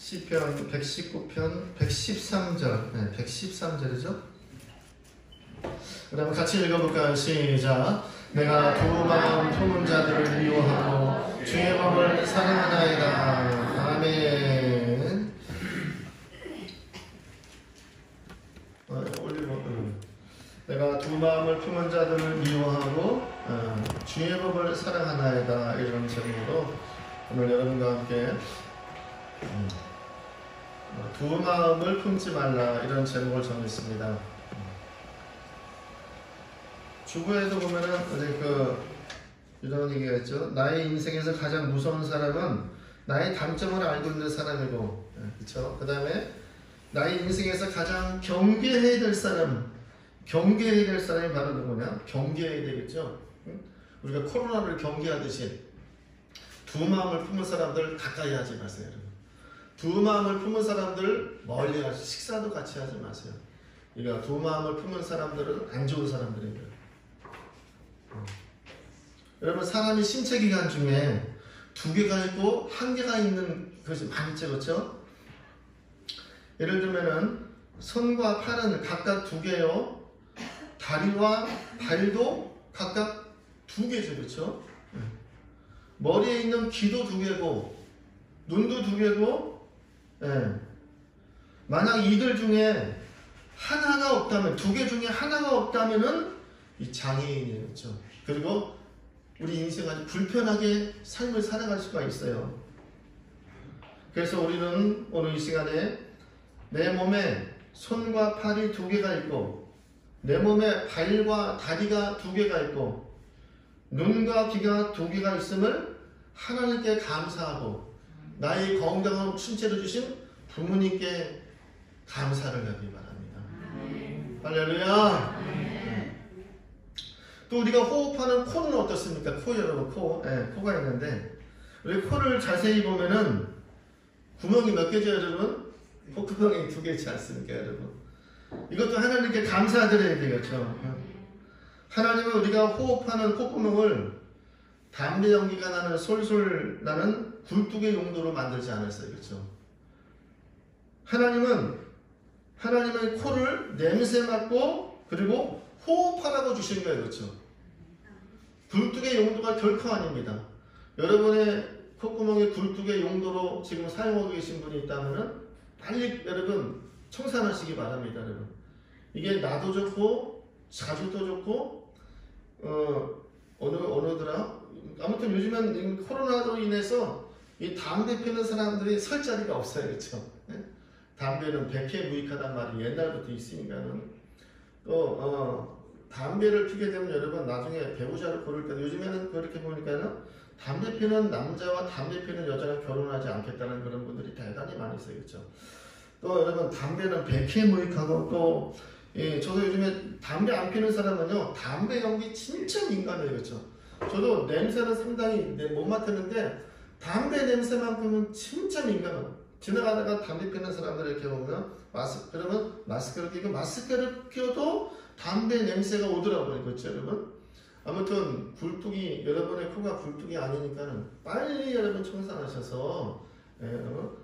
시편 119편 113절, 네, 113절이죠. 그다음 같이 읽어볼까요? 시작. 내가 두 마음 품은 자들을 미워하고 주의 법을 사랑하나이다. 아멘. 내가 두 마음을 품은 자들을 미워하고 주의 법을 사랑하나이다. 이런 제목으로 오늘 여러분과 함께 두 마음을 품지 말라 이런 제목을 정했습니다. 주부에도 보면은 이런 얘기가 있죠. 나의 인생에서 가장 무서운 사람은 나의 단점을 알고 있는 사람이고, 그렇죠. 그 다음에 나의 인생에서 가장 경계해야 될 사람이 바로 누구냐? 경계해야 되겠죠. 우리가 코로나를 경계하듯이 두 마음을 품은 사람들 가까이 하지 마세요. 여러분. 두 마음을 품은 사람들 멀리 가서 식사도 같이 하지 마세요. 그러니까 두 마음을 품은 사람들은 안 좋은 사람들입니다. 여러분, 사람이 신체 기관 중에 두 개가 있고 한 개가 있는 것이 많죠, 그렇죠? 예를 들면은 손과 팔은 각각 두 개요. 다리와 발도 각각 두 개죠, 그렇죠? 머리에 있는 귀도 두 개고 눈도 두 개고, 만약 이들 중에 하나가 없다면, 두 개 중에 하나가 없다면은 이 장애인이에요, 그렇죠? 그리고 우리 인생 아주 불편하게 삶을 살아갈 수가 있어요. 그래서 우리는 오늘 이 시간에 내 몸에 손과 팔이 두 개가 있고, 내 몸에 발과 다리가 두 개가 있고, 눈과 귀가 두 개가 있음을 하나님께 감사하고, 나의 건강을 신체로 주신 부모님께 감사를 하기 바랍니다. 할렐루야. 또 우리가 호흡하는 코는 어떻습니까? 코, 여러분, 코. 코가 있는데, 우리 코를 자세히 보면은 구멍이 몇 개죠, 여러분? 콧구멍이 두 개지 않습니까, 여러분? 이것도 하나님께 감사드려야 되겠죠. 하나님은 우리가 호흡하는 콧구멍을 담배 연기가 나는 솔솔 나는 굴뚝의 용도로 만들지 않았어요, 그렇죠? 하나님은 하나님의 코를 냄새 맡고 그리고 호흡하라고 주신 거예요, 그렇죠? 굴뚝의 용도가 결코 아닙니다. 여러분의 콧구멍이 굴뚝의 용도로 지금 사용하고 계신 분이 있다면 빨리 여러분 청산하시기 바랍니다, 여러분. 이게 나도 좋고 자주도 좋고 어느더라. 아무튼 요즘엔 코로나로 인해서 이 담배 피는 사람들이 설 자리가 없어요, 그렇죠? 담배는 백해 무익하단 말이 옛날부터 있으니까는 또 담배를 피게 되면 여러분 나중에 배우자를 고를 때도 요즘에는 그렇게 보니까는 담배 피는 남자와 담배 피는 여자가 결혼하지 않겠다는 그런 분들이 대단히 많이 있어요, 그렇죠? 또 여러분 담배는 백해무익하고 또 저도 요즘에 담배 안 피는 사람은요 담배 연기 진짜 민감해요, 그렇죠? 저도 냄새는 상당히 못 맡았는데 담배 냄새만큼은 진짜 민감해요. 지나가다가 담배 피는 사람들 이렇게 보면 그러면 마스크를 끼고 마스크를 껴도 담배 냄새가 오더라고요, 그렇죠, 여러분? 아무튼 굴뚝이 여러분의 코가 굴뚝이 아니니까는 빨리 여러분 청산하셔서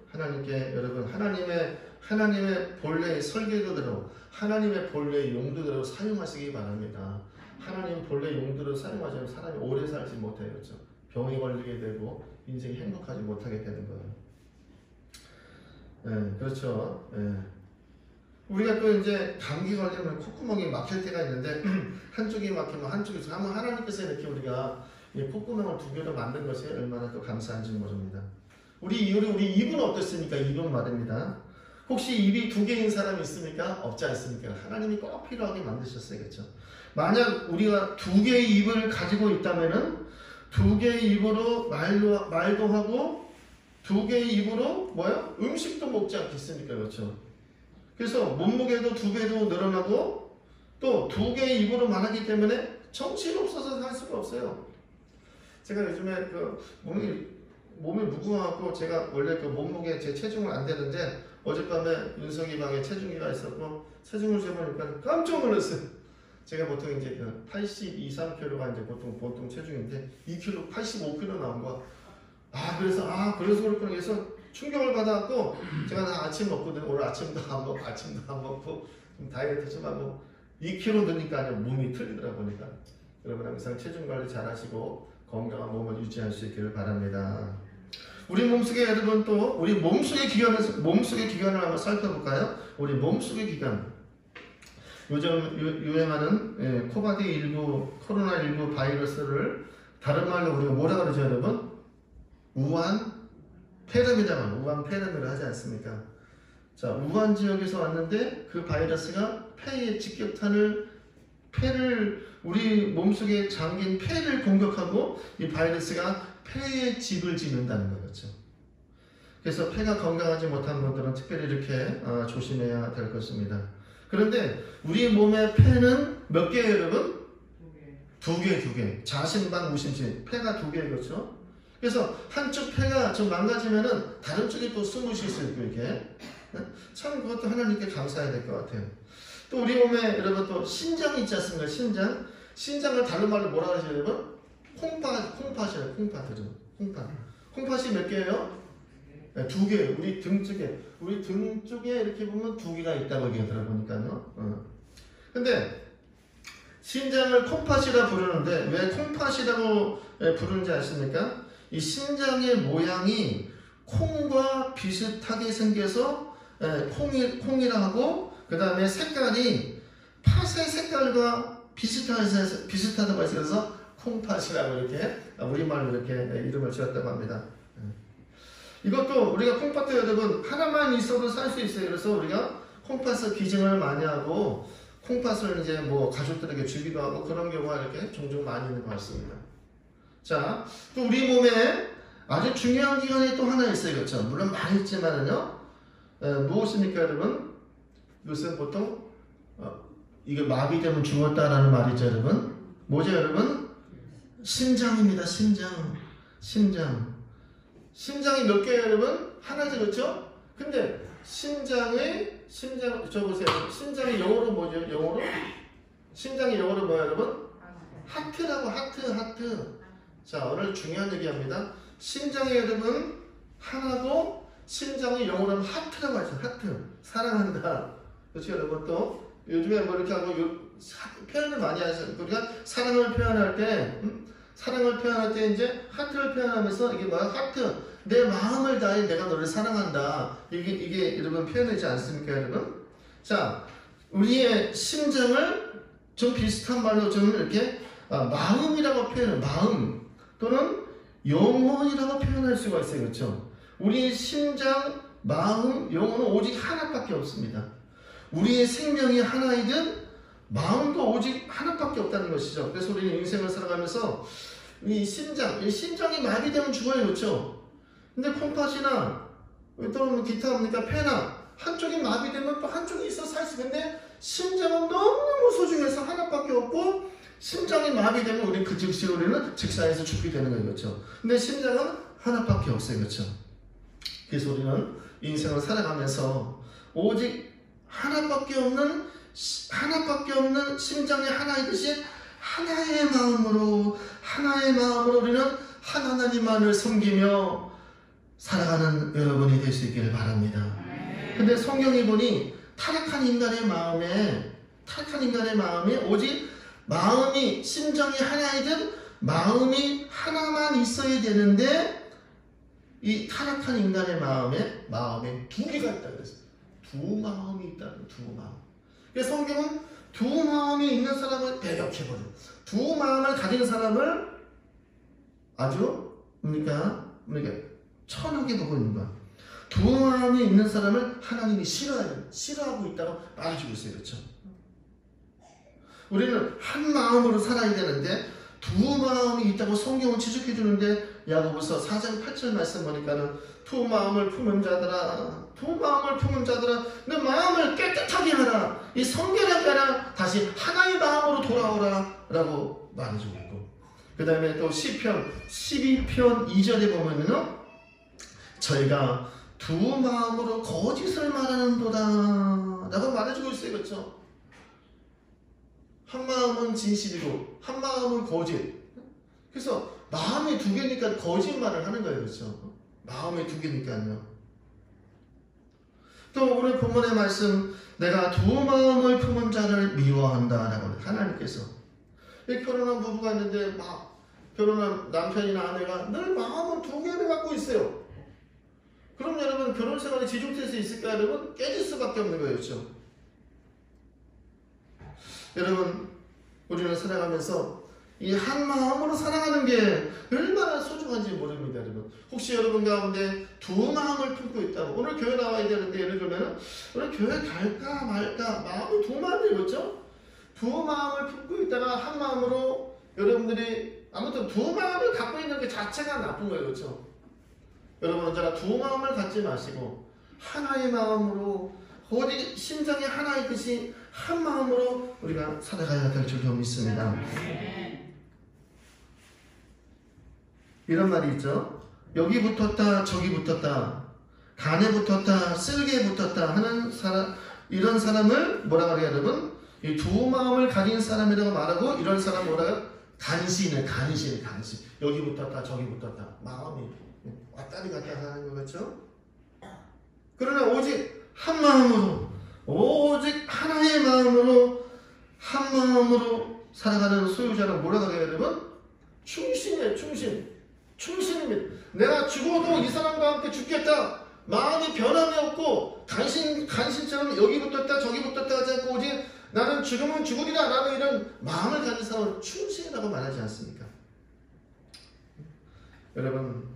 하나님께 여러분 하나님의 본래의 설계도대로 하나님의 본래의 용도대로 사용하시기 바랍니다. 하나님 본래의 용도로 사용하지 않으면 사람이 오래 살지 못해요, 그렇죠? 병이 걸리게 되고 인생이 행복하지 못하게 되는 거예요. 그렇죠. 우리가 또 이제 감기 걸리면 콧구멍이 막힐 때가 있는데 한쪽이 막히면 한쪽에서 한번 하나님께서 이렇게 우리가 콧구멍을 두 개로 만든 것이 얼마나 또 감사한지 모릅니다. 우리 입은 어떻습니까? 입은 말입니다. 혹시 입이 두 개인 사람이 있습니까? 없지 않습니까? 하나님이 꼭 필요하게 만드셨어요, 그렇죠? 만약 우리가 두 개의 입을 가지고 있다면은 두 개의 입으로 말도 하고 두 개의 입으로 음식도 먹지 않겠습니까, 그렇죠? 그래서 몸무게도 두 배도 늘어나고 또 두 개의 입으로 말하기 때문에 정신이 없어서 살 수가 없어요. 제가 요즘에 몸이 무거워갖고 제가 원래 몸무게 제 체중은 안 되는데 어젯밤에 윤석이 방에 체중기가 있었고 체중을 재보니까 깜짝 놀랐어요. 제가 보통 이제 82, 3kg가 이제 보통 체중인데 2kg, 85kg 나온 거야. 그래서 그렇구나 해서 충격을 받아갖고 제가 나 아침 먹거든요. 오늘 아침도 안 먹고 좀 다이어트 좀 하고 2kg 드니까 몸이 틀리더라 보니까. 여러분 항상 체중 관리 잘 하시고 건강한 몸을 유지할 수 있기를 바랍니다. 우리 몸속에 여러분 또 우리 몸속의 기관을 한번 살펴볼까요? 우리 몸속의 기관. 요즘 유행하는 코바디19 코로나19 바이러스를 다른 말로 우리가 뭐라 그러죠, 여러분? 우한 폐렴이라고 하지 않습니까? 자, 우한 지역에서 왔는데 그 바이러스가 폐에 직격탄을 우리 몸속에 잠긴 폐를 공격하고 이 바이러스가 폐에 집을 짓는다는 거겠죠. 그래서 폐가 건강하지 못한 분들은 특별히 이렇게 조심해야 될 것입니다. 그런데 우리 몸의 폐는 몇 개예요, 여러분? 두 개. 자신방 무심심. 폐가 두 개겠죠. 그래서 한쪽 폐가 좀 망가지면은 다른 쪽에 또 숨을 쉴 수 있고 이렇게. 참 그것도 하나님께 감사해야 될 것 같아요. 또 우리 몸에 여러분 또 신장이 있지 않습니까? 신장을 다른 말로 뭐라 그러죠, 여러분? 콩팥이에요. 콩팥이 몇 개예요? 네, 두 개. 우리 등 쪽에 이렇게 보면 두 개가 있다고 얘기가 들어보니까요. 근데 신장을 콩팥이라 부르는데 왜 콩팥이라고 부르는지 아십니까? 이 신장의 모양이 콩과 비슷하게 생겨서 콩이라 하고, 그 다음에 색깔이 팥의 색깔과 비슷하다고 해서 콩팥이라고 이렇게 우리말로 이렇게 이름을 지었다고 합니다. 이것도 우리가 콩팥도 여러분 하나만 있어도 살 수 있어요. 그래서 우리가 콩팥을 기증을 많이 하고 콩팥을 이제 뭐 가족들에게 주기도 하고 그런 경우가 이렇게 종종 많이 있는 것 같습니다. 자, 또 우리 몸에 아주 중요한 기관이 또 하나 있어요. 그렇죠? 물론 많이 있지만은요. 무엇입니까, 여러분? 요새 보통 이게 마비되면 죽었다라는 말이죠, 여러분. 뭐죠, 여러분? 심장입니다. 심장이 몇 개예요, 여러분? 하나죠, 그렇죠? 근데 심장 저 보세요. 심장이 영어로 뭐죠? 심장이 영어로 뭐예요, 여러분? 하트라고. 하트. 자, 오늘 중요한 얘기합니다. 심장이 여러분 하나고 심장이 영어로 하면 하트라고 하죠. 하트. 사랑한다. 그렇죠, 여러분? 또 요즘에 뭐 이렇게 하고 표현을 많이 하죠. 우리가 사랑을 표현할 때 이제 하트를 표현하면서 이게 뭐야? 하트. 내 마음을 다해 내가 너를 사랑한다. 이게 여러분 표현이지 않습니까, 여러분? 자, 우리의 심장을 좀 비슷한 말로 좀 이렇게 마음이라고 표현해요. 마음 또는 영혼이라고 표현할 수가 있어요. 그렇죠? 우리의 심장, 마음, 영혼은 오직 하나밖에 없습니다. 우리의 생명이 하나이든 마음도 오직 하나밖에 없다는 것이죠. 그래서 우리는 인생을 살아가면서 이 심장이 마비되면 죽어요. 그렇죠? 근데 콩팥이나 또 기타 뭡니까? 폐나 한쪽이 마비되면 또 한쪽이 있어 살 수 있는데 심장은 너무 소중해서 하나밖에 없고 심장이 마비되면 우리 그 즉시 우리는 직사에서 죽게 되는 거예요. 그렇죠? 근데 심장은 하나밖에 없어요. 그렇죠? 그래서 우리는 인생을 살아가면서 오직 하나밖에 없는 심장이 하나이듯이 하나의 마음으로 우리는 하나님만을 섬기며 살아가는 여러분이 될 수 있기를 바랍니다. 근데 성경이 보니 타락한 인간의 마음에 오직 심장이 하나이든 마음이 하나만 있어야 되는데 이 타락한 인간의 마음에 두 개가 있다 그랬어요. 두 마음이 있다는 두 마음. 그래서 성경은 두 마음이 있는 사람을 배격해버려. 두 마음을 가진 사람을 아주 천하게 보고 있는 거야. 두 마음이 있는 사람을 하나님이 싫어하고 있다고 말해주고 있어요. 그렇죠? 우리는 한 마음으로 살아야 되는데 두 마음이 있다고 성경은 지적해 주는데 야고보서 4장 8절 말씀 보니까는 두 마음을 품은 자들아 내 마음을 깨끗하게 하라. 이 성결하게 하라. 다시 하나의 마음으로 돌아오라 라고 말해주고 있고, 그 다음에 또 시편 12편 2절에 보면은 저희가 두 마음으로 거짓을 말하는도다 라고 말해주고 있어요. 그렇죠? 한 마음은 진실이고 한 마음은 거짓. 그래서 마음이 두 개니까 거짓말을 하는 거예요. 그렇죠? 마음이 두 개니까요. 또 오늘 본문의 말씀, 내가 두 마음을 품은 자를 미워한다 라고 하나님께서. 이 결혼한 부부가 있는데 막 결혼한 남편이나 아내가 늘 마음은 두 개를 갖고 있어요. 그럼 여러분 결혼 생활이 지속될 수 있을까? 여러분 깨질 수밖에 없는 거예요. 그렇죠? 여러분 우리는 살아가면서 이 한 마음으로 살아가는 게 얼마나 소중한지 모릅니다. 여러분 혹시 여러분 가운데 두 마음을 품고 있다고, 오늘 교회 나와야 되는데 예를 들면 오늘 교회 갈까 말까 마음이 두 마음이에요. 그렇죠? 두 마음을 품고 있다가 한 마음으로 여러분들이 아무튼 두 마음을 갖고 있는 게 자체가 나쁜 거예요. 그렇죠? 여러분 언제나 두 마음을 갖지 마시고 하나의 마음으로, 오직 심장이 하나의 뜻이 한 마음으로 우리가 살아가야 될 줄로 믿습니다. 이런 말이 있죠. 여기 붙었다 저기 붙었다, 간에 붙었다 쓸개에 붙었다 하는 사람, 이런 사람을 뭐라 그래요 여러분? 이 두 마음을 가진 사람이라고 말하고, 이런 사람 뭐라고요? 간신. 여기 붙었다 저기 붙었다, 마음이 왔다리 갔다 하는 거겠죠. 그러나 오직 한 마음으로, 오직 하나의 마음으로, 한 마음으로 살아가는 소유자는 뭐라고 해요 여러분? 충신이에요. 충신입니다. 내가 죽어도 이 사람과 함께 죽겠다, 마음이 변함이 없고 간신처럼 여기 붙었다 저기 붙었다 하지 않고 오직 나는 죽으면 죽으리라 라는 이런 마음을 가진 사람은 충신이라고 말하지 않습니까? 여러분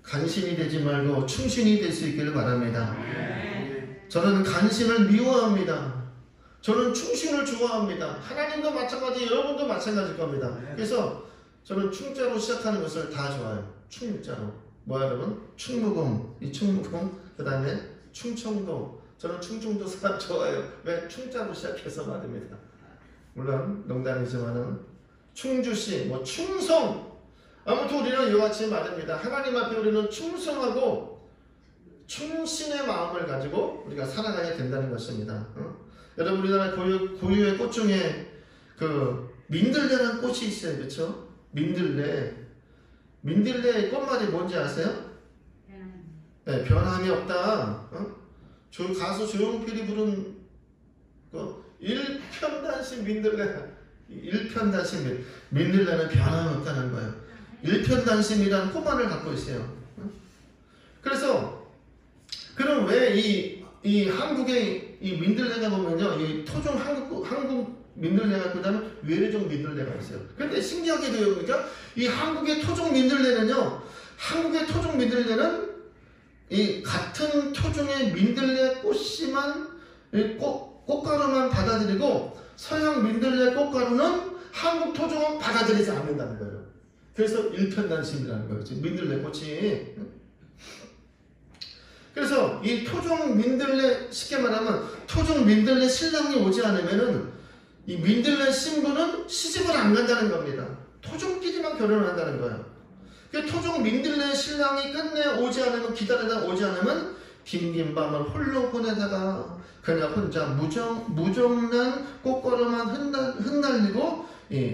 간신이 되지 말고 충신이 될 수 있기를 바랍니다. 저는 간신을 미워합니다. 저는 충신을 좋아합니다. 하나님도 마찬가지, 여러분도 마찬가지일 겁니다. 그래서 저는 충자로 시작하는 것을 다 좋아요. 충자로. 뭐야 여러분? 충무공, 이 충무공, 그 다음에 충청도. 저는 충청도 사람 좋아해요. 왜? 충자로 시작해서 말입니다. 물론 농담이지만은 충주시, 뭐 충성. 아무튼 우리는 이와 같이 말입니다. 하나님 앞에 우리는 충성하고 충신의 마음을 가지고 우리가 살아가야 된다는 것입니다. 여러분 우리나라 고유의 꽃 중에 그 민들레라는 꽃이 있어요. 그렇죠? 민들레 꽃말이 뭔지 아세요? 네, 변함이 없다. 가수 조용필이 부른 그 일편단심 민들레는 변함이 없다는 거예요. 일편단심이라는 꽃말을 갖고 있어요. 그래서 그럼 왜 이 한국의 이 민들레가 보면요, 이 토종 한국 민들레가, 그 다음에 외래종 민들레가 있어요. 그런데 신기하게도 그러니까 이 한국의 토종 민들레는요, 이 같은 토종의 민들레 꽃씨만, 꽃가루만 받아들이고 서양 민들레 꽃가루는 한국 토종은 받아들이지 않는다는 거예요. 그래서 일편단심이라는 거예요. 민들레 꽃이. 그래서 이 토종 민들레, 쉽게 말하면 토종 민들레 신랑이 오지 않으면은 이 민들레 신부는 시집을 안 간다는 겁니다. 토종끼리만 결혼을 한다는 거예요. 그 토종 민들레 신랑이 끝내 오지 않으면, 기다리다 오지 않으면 긴긴 밤을 홀로 보내다가 그냥 혼자 무정란 꽃가루만 흩날리고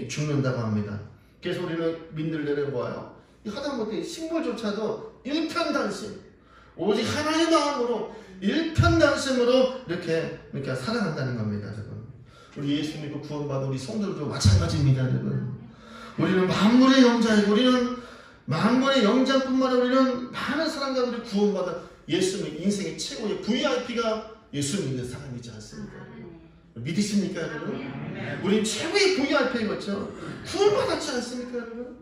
죽는다고 합니다. 그래서 우리는 민들레를 뭐예요? 하다못해 식물조차도 일편단심, 오직 하나의 마음으로 일편단심으로 이렇게 살아간다는 겁니다. 여러분. 우리 예수 믿고 구원받은 우리 성도들도 마찬가지입니다. 여러분. 우리는 만물의 영자이고, 우리는 만물의 영자뿐만 아니라 우리는 많은 사람과 우리 구원받은 예수 믿는 인생의 최고의 VIP가 예수 믿는 사람이지 않습니까? 믿으십니까 여러분? 우리는 최고의 VIP겠죠. 구원받았지 않습니까 여러분?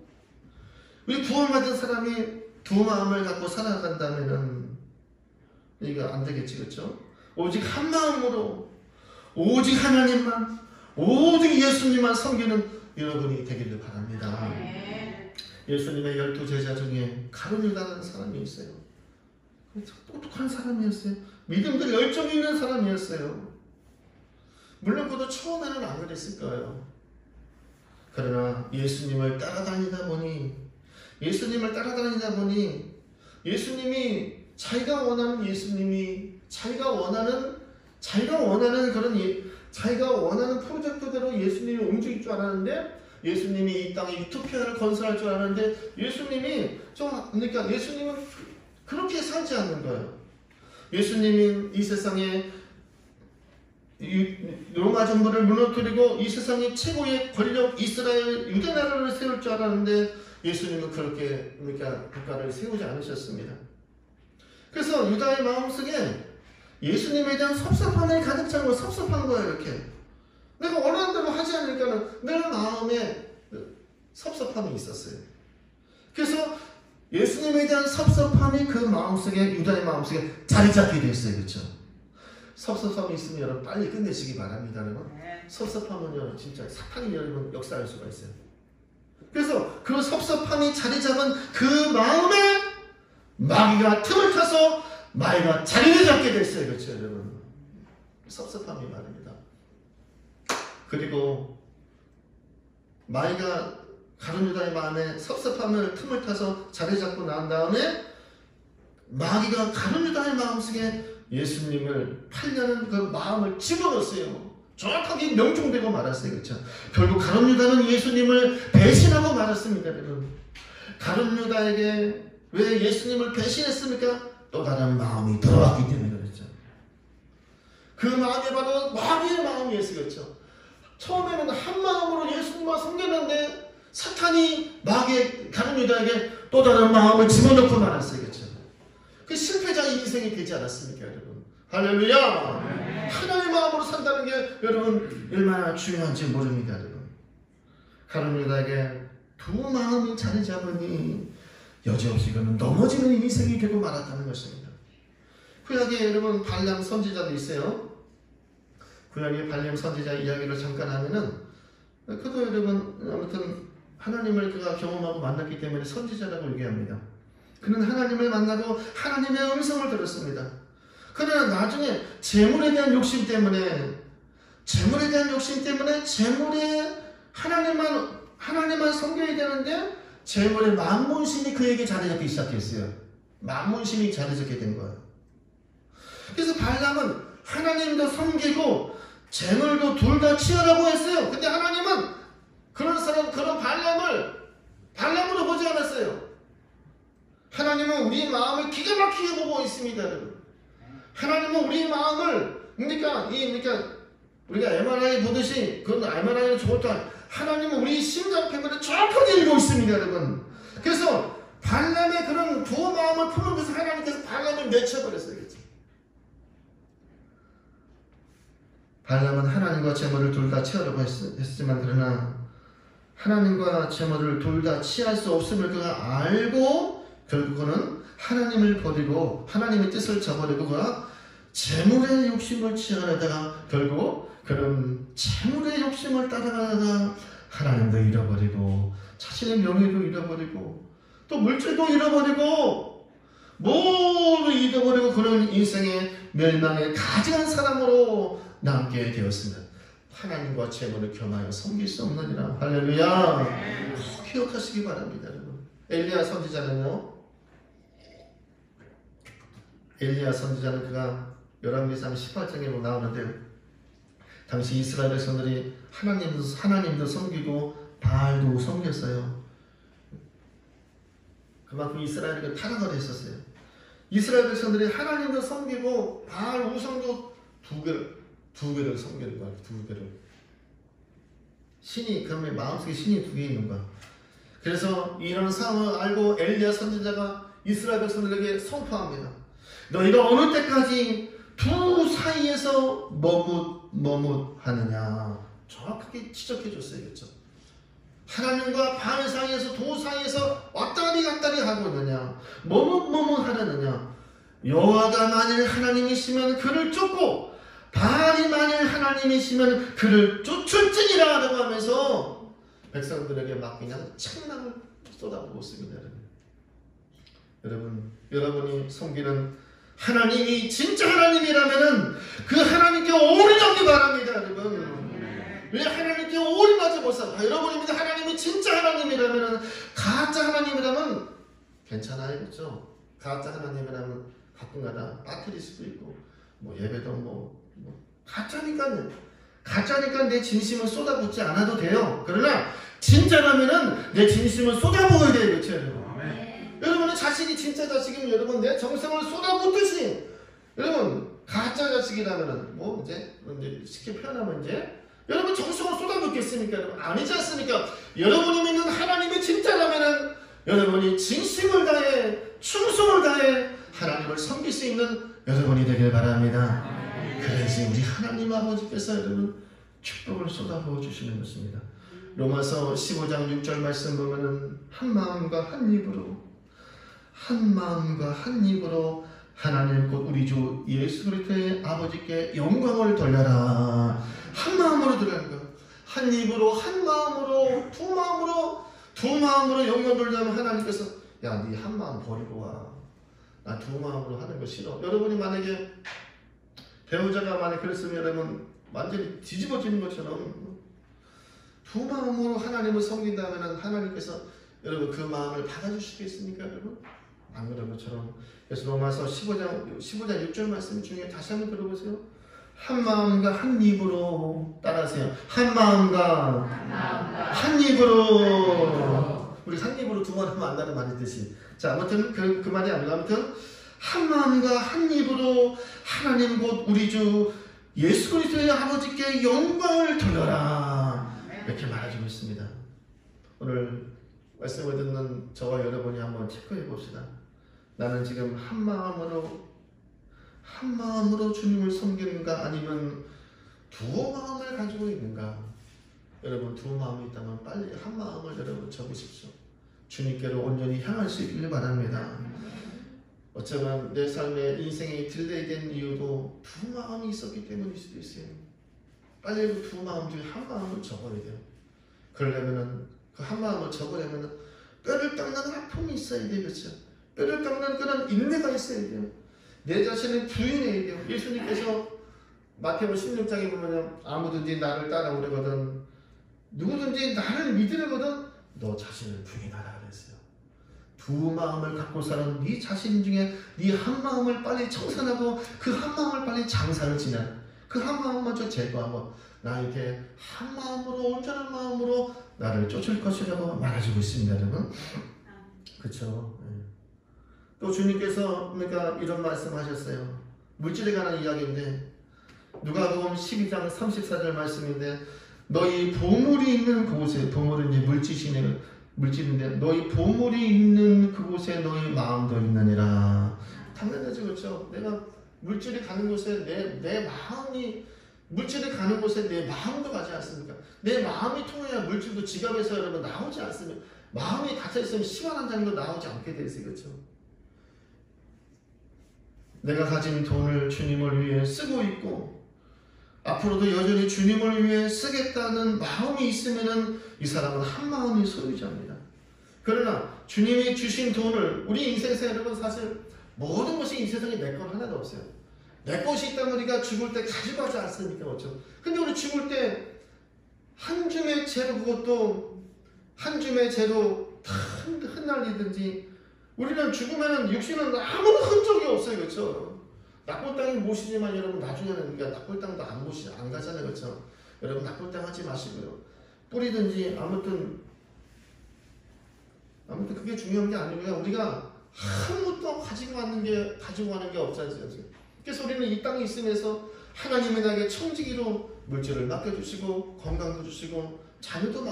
우리 구원받은 사람이 두 마음을 갖고 살아간다면은 이거 안 되겠지, 그렇죠? 오직 한 마음으로, 오직 하나님만, 오직 예수님만 섬기는 여러분이 되기를 바랍니다. 예수님의 12제자 중에 가룟유다라는 사람이 있어요. 똑똑한 사람이었어요. 믿음도 열정이 있는 사람이었어요. 물론 그도 처음에는 안 그랬을 거예요. 그러나 예수님을 따라다니다 보니 예수님이 자기가 원하는 프로젝트대로 예수님이 움직일 줄 알았는데, 예수님이 이 땅에 유토피아를 건설할 줄 알았는데, 예수님은 그렇게 살지 않는 거예요. 예수님이 이 세상에 로마 정부를 무너뜨리고 이 세상의 최고의 권력 이스라엘 유대 나라를 세울 줄 알았는데 예수님은 그렇게 국가를 세우지 않으셨습니다. 그래서 유다의 마음속에 예수님에 대한 섭섭함이 가득 찬 거, 섭섭한 거예요. 이렇게 내가 원하는 대로 하지 않으니까는 내 마음에 섭섭함이 있었어요. 그래서 예수님에 대한 섭섭함이 그 마음속에, 유다의 마음속에 자리 잡게 됐어요. 그렇죠? 섭섭함이 있으면 여러분 빨리 끝내시기 바랍니다. 여러분. 섭섭함은요 진짜 사탄이 여러분 역사할 수가 있어요. 그래서 그 섭섭함이 자리 잡은 그 마음에 마귀가 틈을 타서 마귀가 자리를 잡게 됐어요. 그렇죠 여러분? 섭섭함이 말입니다. 그리고 마귀가 가룟 유다의 마음에 섭섭함을 틈을 타서 자리 잡고 난 다음에 마귀가 가룟 유다의 마음속에 예수님을 팔려는 그 마음을 집어넣었어요. 정확하게 명중되고 말았어요. 그렇죠? 결국 가룟 유다는 예수님을 배신하고 말았습니다. 여러분. 가룟 유다에게 왜 예수님을 배신했습니까? 또 다른 마음이 들어왔기 때문에 그렇죠. 그 마음이 바로 마귀의 마음이었어요. 그렇죠? 처음에는 한 마음으로 예수님만 섬겼는데 사탄이 마귀의 가룟 유다에게 또 다른 마음을 집어넣고 말았어요. 그렇죠? 그 실패자의 인생이 되지 않았습니까, 여러분? 할렐루야! 네. 하나님의 마음으로 산다는 게 여러분 얼마나 중요한지 모릅니다, 여러분. 가룟 유다에게 두 마음이 자리 잡으니 여지없이 그는 넘어지는 인생이 되고 말았다는 것입니다. 구약에 여러분 발람 선지자도 있어요. 구약의 발람 선지자 이야기를 잠깐 하면은 그도 여러분 아무튼 하나님을 그가 경험하고 만났기 때문에 선지자라고 얘기합니다. 그는 하나님을 만나고 하나님의 음성을 들었습니다. 그러나 나중에 재물에 대한 욕심 때문에 재물에 하나님만 섬겨야 되는데 재물의 만문심이 그에게 자리 잡기 시작했어요. 만문심이 자리 잡게 된 거예요. 그래서 발람은 하나님도 섬기고 재물도 둘 다 취하라고 했어요. 근데 하나님은 그런 발람으로 보지 않았어요. 하나님은 우리 마음을 기가 막히게 보고 있습니다, 여러분. 하나님은 우리 마음을, 그러니까 우리가 MRI 보듯이, 그건 MRI는 좋다. 하나님은 우리 심장패를 정확하게 읽고 있습니다, 여러분. 그래서 발람의 그런 두 마음을 푸는 것을 하나님께서 발람을 내쳐버렸어요, 그렇죠? 발람은 하나님과 재물을 둘 다 취하려고 했지만 그러나 하나님과 재물을 둘 다 취할 수 없음을 그가 알고 결국은 하나님을 버리고 하나님의 뜻을 저버리고 그가 재물의 욕심을 취하려다가 결국 그런 재물의 욕심을 따라가다가 하나님도 잃어버리고 자신의 명예도 잃어버리고 또 물질도 잃어버리고 모두 잃어버리고 그런 인생의 멸망에 가증한 사람으로 남게 되었습니다. 하나님과 재물을 겸하여 섬길 수 없느니라. 할렐루야. 꼭 기억하시기 바랍니다, 여러분. 엘리야 선지자는요. 엘리야 선지자는 그가 열왕기상 18장에 나오는데 당시 이스라엘 백성들이 하나님도 섬기고 바알도 섬겼어요. 그만큼 이스라엘이 타락을 했었어요. 이스라엘 백성들이 하나님도 섬기고 바알 우상도 두 개를 섬기는 거야. 두 개를. 신이 그러면 마음속에 신이 두 개 있는 거야. 그래서 이런 상황을 알고 엘리야 선지자가 이스라엘 백성들에게 선포합니다. 너희가 어느 때까지 두 사이에서 머뭇하느냐. 정확하게 지적해 줬어요. 그렇죠? 하나님과 바알 사이에서 두 사이에서 왔다리 갔다리 하고 있느냐. 머뭇하느냐. 여호와가 만일 하나님이시면 그를 쫓고 바알이 만일 하나님이시면 그를 쫓을지니라 라고 하면서 백성들에게 막 그냥 책망을 쏟아부고 있습니다. 여러분이 섬기는 하나님이 진짜 하나님이라면은 그 하나님께 올인하기 바랍니다, 여러분. 왜 하나님께 올인하지 못할까? 여러분이 하나님이 진짜 하나님이라면은 가짜 하나님이라면 괜찮아요, 그렇죠? 가짜 하나님이라면 가끔가다 빠뜨릴 수도 있고, 예배도 가짜니까 내 진심을 쏟아붓지 않아도 돼요. 그러나 진짜라면은 내 진심을 쏟아부어야 돼요, 그렇죠, 여러분? 여러분의 자식이 진짜 자식이면 여러분 내 정성을 쏟아붓듯이 여러분 가짜 자식이라면은 뭐 이제 쉽게 표현하면 이제 여러분 정성을 쏟아붓겠습니까? 여러분 아니지 않습니까? 여러분이 믿는 하나님의 진짜라면은 여러분이 진심을 다해 충성을 다해 하나님을 섬길 수 있는 여러분이 되길 바랍니다. 그래야지 우리 하나님 아버지께서 여러분 축복을 쏟아부어 주시는 것입니다. 로마서 15장 6절 말씀 보면은 한 마음과 한 입으로 하나님 곧 우리 주 예수 그리스도의 아버지께 영광을 돌려라. 한 마음으로 들어가는 거예요. 한 입으로, 한 마음으로, 두 마음으로 영광 돌려면 하나님께서 야, 네 한 마음 버리고 와. 나 두 마음으로 하는 거 싫어. 여러분이 만약에 배우자가 만약 그랬으면 여러분 완전히 뒤집어지는 것처럼 두 마음으로 하나님을 섬긴다면 하나님께서 여러분 그 마음을 받아주시겠습니까 여러분? 안 그런 것처럼. 그래서 로마서 15장 6절 말씀 중에 다시 한번 들어보세요. 한 마음과 한 입으로 따라하세요. 한 마음과 한 입으로. 우리 한 입으로 두 말 하면 안다는 말이듯이. 자, 아무튼 그 말이 아니고 아무튼 한 마음과 한 입으로 하나님 곧 우리 주 예수 그리스도의 아버지께 영광을 돌려라. 이렇게 말해주고 있습니다. 오늘 말씀을 듣는 저와 여러분이 한번 체크해 봅시다. 나는 지금 한 마음으로 주님을 섬기는가 아니면 두 마음을 가지고 있는가? 여러분 두 마음이 있다면 빨리 한 마음을 여러분 접으십시오. 주님께로 온전히 향할 수 있기를 바랍니다. 어쩌면 내 삶의 인생이 딜레이된 이유도 두 마음이 있었기 때문일 수도 있어요. 빨리 그 두 마음 중에 한 마음을 접어야 돼요. 그러려면은 그 한 마음을 접으려면은 뼈를 깎는 아픔이 있어야 돼요. 그렇죠? 뼈를 깎는 그런 인내가 있어야 돼요. 내 자신을 부인해야 돼요. 예수님께서 마태복음 16장에 보면 아무든지 나를 따라오려거든 누구든지 나를 믿으려거든 너 자신을 부인하라 그랬어요. 두 마음을 갖고 사는 네 자신 중에 네 한 마음을 빨리 청산하고 그 한 마음을 빨리 장사를 지내. 그 한 마음 먼저 제거하고 나에게 한 마음으로 온전한 마음으로 나를 쫓을 것이라고 말해주고 있습니다. 여러분. 그렇죠. 또 주님께서 그러니까 이런 말씀하셨어요. 물질에 관한 이야기인데 누가복음 12장 34절 말씀인데 너희 보물이 있는 그곳에 보물은 이제 물질인데 너희 보물이 있는 그곳에 너희 마음도 있느니라. 당연하죠. 그렇죠. 내가 물질이 가는 곳에 내 마음이 물질이 가는 곳에 내 마음도 가지 않습니까? 내 마음이 통해야 물질도 지갑에서 여러분 나오지 않습니까? 마음이 닫혀있으면 10원 한 장도 나오지 않게 돼 있어요. 그렇죠? 내가 가진 돈을 주님을 위해 쓰고 있고 앞으로도 여전히 주님을 위해 쓰겠다는 마음이 있으면은 이 사람은 한 마음이 소유자입니다. 그러나 주님이 주신 돈을 우리 인생에서 여러분 사실 모든 것이 이 세상에 내 건 하나도 없어요. 내 것이 있다면 우리가 죽을 때 가져가지 않습니까? 그렇죠? 근데 우리 죽을 때 한 줌의 재로 그것도 한 줌의 재로 다 흩날리든지 우리는 죽으면 육신은 아무런 흔적이 없어요. 그렇죠? 나쁜 땅에 모시지만 여러분 나중에는 우리가 나쁜 땅도 안 가잖아요. 그렇죠? 여러분 나쁜 땅 하지 마시고요. 뿌리든지 아무튼 그게 중요한 게 아니고요. 우리가 아무것도 가지고 가는 게 없지 않습니까? 그래서 우리는 이 땅에 있으면서 하나님이 나에게 청지기로 물질을 맡겨주시고 건강도 주시고 자녀도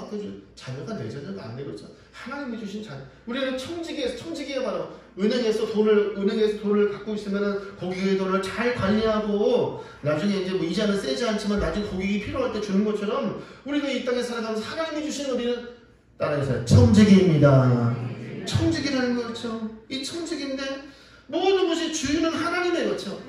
자녀가 내 자녀가 안 되겠죠. 하나님이 주신 자녀. 우리는 청지기에 바로 은행에서 돈을 갖고 있으면은 고객의 돈을 잘 관리하고 나중에 이제 뭐 이자는 세지 않지만 나중에 고객이 필요할 때 주는 것처럼 우리가 이 땅에 살아가면서 하나님이 주신 우리는 따라해서 청지기입니다. 청지기라는 거죠. 이 청지기인데 모든 것이 주인은 하나님의 거죠.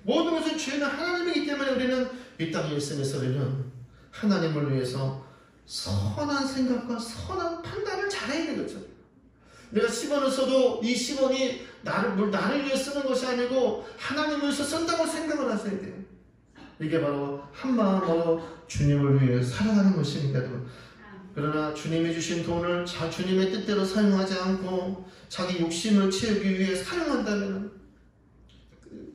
모든 것은 주인은 하나님이기 때문에 우리는 이 땅에 있으면서 우리는 하나님을 위해서 선한 생각과 선한 판단을 잘해야 되는 거죠. 내가 10원을 써도 이 10원이 나를 위해 쓰는 것이 아니고 하나님을 위해서 쓴다고 생각을 하셔야 돼요. 이게 바로 한 마음으로 주님을 위해 살아가는 것입니다. 그러나 주님이 주신 돈을 주님의 뜻대로 사용하지 않고 자기 욕심을 채우기 위해 사용한다면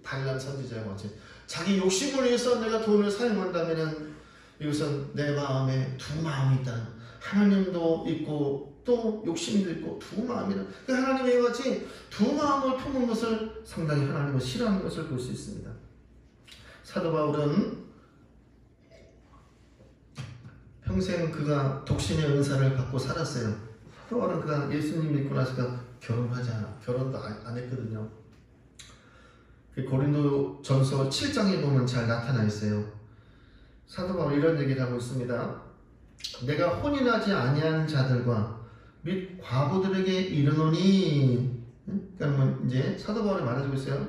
발람 선지자의 원칙 자기 욕심을 위해서 내가 돈을 사용한다면 이것은 내 마음에 두 마음이 있다는 하나님도 있고 또 욕심도 있고 두 마음이라. 그 하나님의 이와 같이 두 마음을 품은 것을 상당히 하나님을 싫어하는 것을 볼 수 있습니다. 사도 바울은 평생 그가 독신의 은사를 받고 살았어요. 사도 바울은 그가 예수님 믿고 나서 결혼도 안 했거든요. 고린도 전서 7장에 보면 잘 나타나 있어요. 사도 바울이 이런 얘기를 하고 있습니다. 내가 혼인하지 아니한 자들과 및 과부들에게 이르노니, 그러니까 이제 사도 바울이 말해주고 있어요.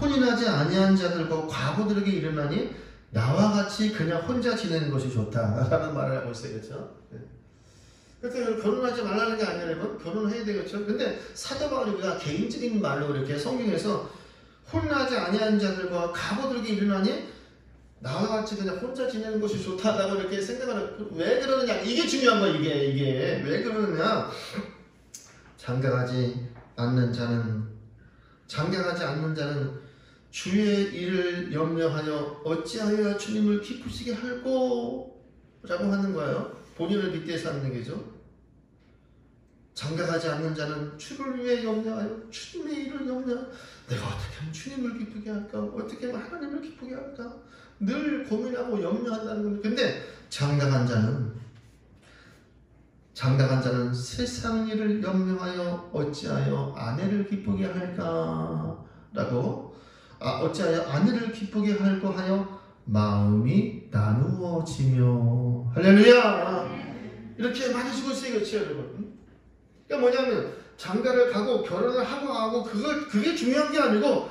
혼인하지 아니한 자들과 과부들에게 이르노니 나와 같이 그냥 혼자 지내는 것이 좋다라는 말을 하고 있어요. 그렇죠? 그래서 결혼하지 말라는 게 아니라 여러분 결혼해야 되겠죠. 근데 사도 바울이 개인적인 말로 이렇게 성경에서 혼인하지 아니한 자들과 과부들에게 이르노니 나와 같이 그냥 혼자 지내는 것이 좋다라고 이렇게 생각하는. 왜 그러느냐? 이게 중요한 거야. 이게 왜 그러느냐? 장가가지 않는 자는 주의 일을 염려하여 어찌하여 주님을 기쁘시게 할꼬? 라고 하는 거예요. 본인을 빗대서 하는 얘기죠. 장가가지 않는 자는 주를 위해 염려하여 주님의 일을 염려하여 내가 어떻게 하면 주님을 기쁘게 할까? 어떻게 하면 하나님을 기쁘게 할까? 늘 고민하고 염려한다는 겁니다. 근데 장가간 자는 세상 일을 염려하여 어찌하여 아내를 기쁘게 할까? 라고 어찌하여 아내를 기쁘게 할까 하여 마음이 나누어지며. 할렐루야. 이렇게 말해주고 있어요. 그렇죠 여러분? 그러니까 뭐냐면 장가를 가고 결혼을 하고 그게 중요한 게 아니고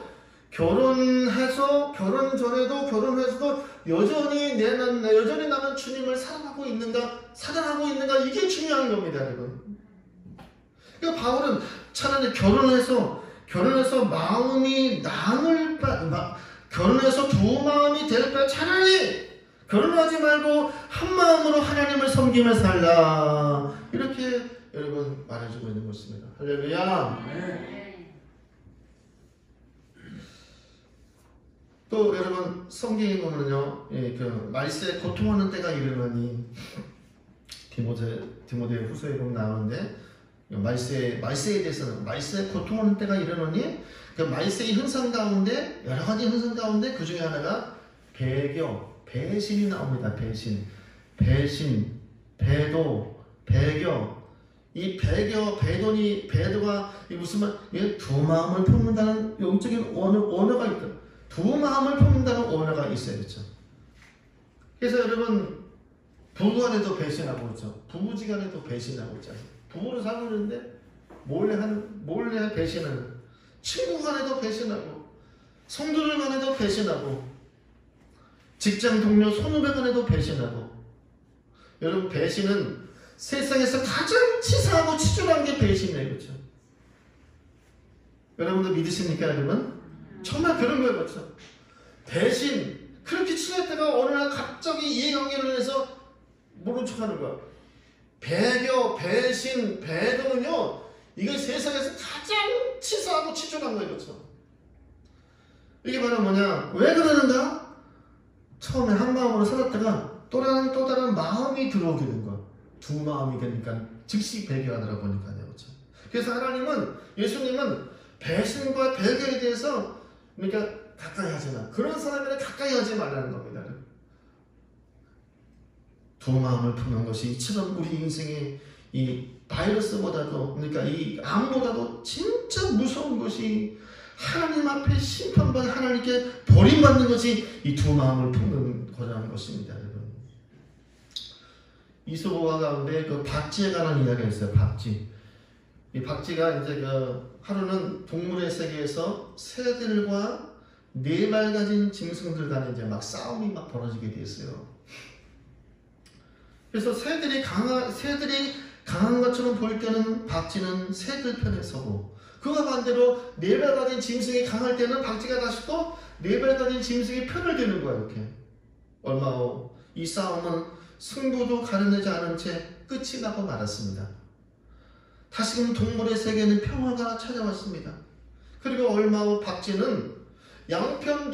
결혼해서 결혼 전에도 결혼해서도 여전히 나는 주님을 사랑하고 있는가 이게 중요한 겁니다 여러분. 그러니까 바울은 차라리 결혼해서 마음이 결혼해서 두 마음이 될 때 차라리 결혼하지 말고 한 마음으로 하나님을 섬기며 살라 이렇게 여러분 말해주고 있는 것입니다. 할렐루야. 또 여러분 성경에 보면요, 그 말세에 고통하는 때가 이르노니 디모데 후서에 보면 나오는데 말세에 대해서는 말세에 고통하는 때가 이르노니 그 말세의 현상 가운데 여러 가지 현상 가운데 그 중에 하나가 배신이 나옵니다. 배신, 배도, 배교. 이 배도가 무슨 말? 두 마음을 품는다는 영적인 언어가 있다. 두 마음을 품는다는 언어가 있어요, 그렇죠? 그래서 여러분 부부간에도 배신하고 있죠. 부부지간에도 배신하고 있잖아요. 부부로 살고 있는데 몰래 배신하는. 친구간에도 배신하고, 성도들 간에도 배신하고, 직장 동료 선후배 간에도 배신하고. 여러분 배신은 세상에서 가장 치사하고 치졸한 게 배신이에요, 그렇죠? 여러분도 믿으십니까, 여러분? 정말 그런 거예요, 그렇죠? 배신, 그렇게 친했다가 어느 날 갑자기 이해관계를 해서 모른 척하는 거야. 배교, 배신, 배도는요, 이게 세상에서 가장 치사하고 치졸한 거예요, 그렇죠? 이게 바로 뭐냐? 왜 그러는가? 처음에 한 마음으로 살았다가 또 다른 마음이 들어오게 된 거야. 두 마음이 되니까 즉시 배교하느라 보니까요, 그렇죠? 그래서 예수님은 배신과 배교에 대해서 그러니까 가까이 하지 마. 그런 사람들은 가까이 하지 말라는 겁니다. 두 마음을 품는 것이 이처럼 우리 인생의 이 바이러스보다도, 그러니까 이 암보다도 진짜 무서운 것이 하나님 앞에 심판받아 하나님께 버림받는 것이 이 두 마음을 품는 거라는 것입니다, 여러분. 이소고가 가운데 그 박쥐에 관한 이야기가 있어요. 이 박쥐가 이제 하루는 동물의 세계에서 새들과 네 발 가진 짐승들 간에 이제 막 싸움이 막 벌어지게 됐어요. 그래서 새들이 강한 것처럼 보일 때는 박쥐는 새들 편에 서고, 그와 반대로 네 발 가진 짐승이 강할 때는 박쥐가 다시 또 네 발 가진 짐승이 편을 드는 거야, 이렇게. 얼마 후 이 싸움은 승부도 가려내지 않은 채 끝이 나고 말았습니다. 다시금 동물의 세계는 평화가 찾아왔습니다. 그리고 얼마 후 박쥐는 양편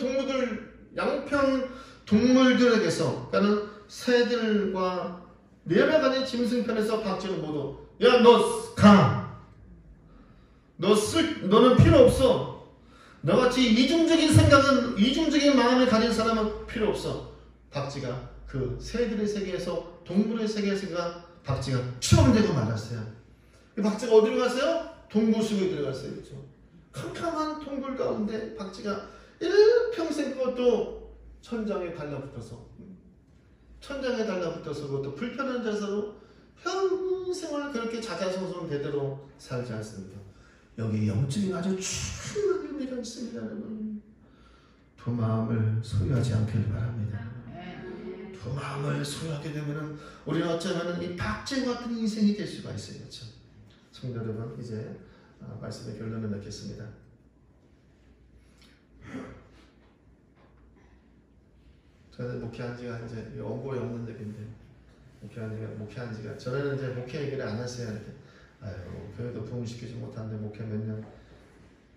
동물들에게서, 그러니까 새들과 네 발 가진 짐승 편에서 박쥐는 모두 야, 너 가. 너는 필요 없어. 너같이 이중적인 생각은, 이중적인 마음을 가진 사람은 필요 없어. 박쥐가 그 새들의 세계에서, 동물의 세계에서 박쥐가 추방되고 말았어요. 이 박쥐가 어디로 갔어요? 동굴 속에 들어갔어요. 그렇죠? 캄캄한 동굴 가운데 박쥐가 일평생 그것도 천장에 달라붙어서 그것도 불편한 자세로 평생을 그렇게 자자손손 대대로 살지 않습니다. 여기 영적인 아주 중요한 의미가 있습니다. 여러분, 두 마음을 소유하지 않기를 바랍니다. 두 마음을 소유하게 되면 우리는 어쩌면 이 박쥐 같은 인생이 될 수가 있어요. 그렇죠? 성도 여러분, 이제 말씀의 결론을 맺겠습니다. 저는 목회한 지가 이제 원고에 없는 얘기인데, 목회한 지가 전에는 이제 목회 얘기를 안 했어요. 이렇게 교회도 부흥시키지 못하는데 목회 몇 년.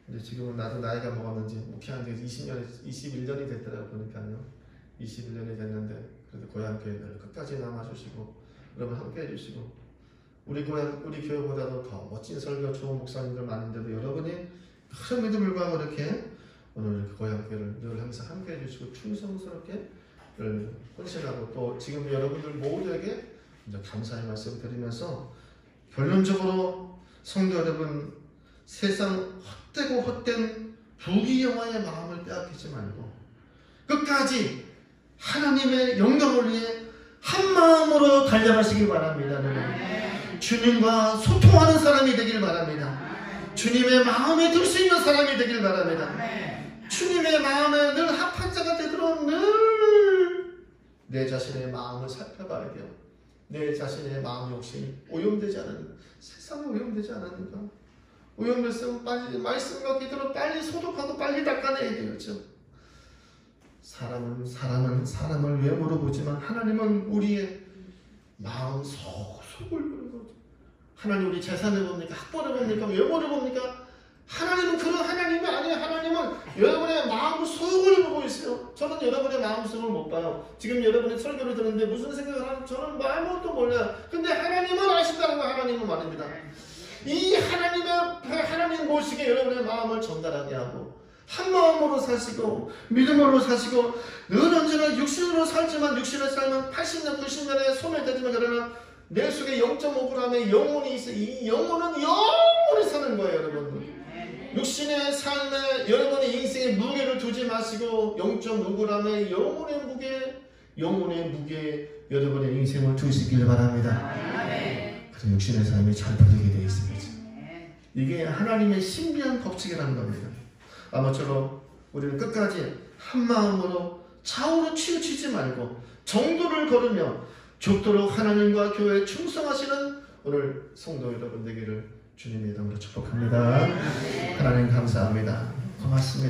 근데 지금은 나도 나이가 먹었는지 목회한 지가 21년이 됐더라고 보니까요. 21년이 됐는데 그래도 고향교회를 끝까지 남아주시고 여러분 함께 해주시고, 우리 교회보다도 더 멋진 설교 좋은 목사님들 많은데도 여러분이 그럼에도 불구하고 이렇게 오늘 이렇게 고향교회를 늘 항상 함께 해주시고 충성스럽게 헌신하고, 또 지금 여러분들 모두에게 이제 감사의 말씀 드리면서 결론적으로 성도 여러분, 세상 헛되고 헛된 부귀영화의 마음을 빼앗기지 말고 끝까지 하나님의 영광을 위해 한 마음으로 달려가시길 바랍니다. 주님과 소통하는 사람이 되길 바랍니다. 주님의 마음에 들 수 있는 사람이 되길 바랍니다. 주님의 마음에 늘 합한 자가 되도록 늘 내 자신의 마음을 살펴봐야 돼요. 내 자신의 마음 욕심이 오염되지 않은, 세상에 오염되지 않으니까 오염됐으면 빨리 말씀과 기도로 빨리 소독하고 빨리 닦아내야 되겠죠. 사람은 사람을 외모로 보지만 하나님은 우리의 마음 속을 보는 거죠. 하나님 우리 재산을 봅니까? 학벌을 봅니까? 외모를 봅니까? 하나님은 그런 하나님이 아니에요. 하나님은 여러분의 마음 속을 보고 있어요. 저는 여러분의 마음 속을 못 봐요. 지금 여러분의 설교를 듣는데 무슨 생각을 하는지 저는 아무것도 몰라요. 근데 하나님은 아신다는 거, 하나님은 말입니다. 이 하나님 모시게 여러분의 마음을 전달하게 하고 한 마음으로 사시고 믿음으로 사시고, 늘 언제나 육신으로 살지만 육신의 삶은 80년 90년에 소멸되지만 그러나 내 속에 0.5g의 영혼이 있어요. 이 영혼은 영원히 사는 거예요. 여러분, 육신의 삶에 여러분의 인생에 무게를 두지 마시고 0.5g의 영혼의 무게에 여러분의 인생을 두시길 바랍니다. 그래서 육신의 삶이 잘 풀리게 되어 있습니다. 이게 하나님의 신비한 법칙이라는 겁니다. 아무쪼록 우리는 끝까지 한 마음으로 좌우로 치우치지 말고 정도를 걸으며 죽도록 하나님과 교회에 충성하시는 오늘 성도 여러분 되기를 주님의 이름으로 축복합니다. 하나님 감사합니다. 고맙습니다.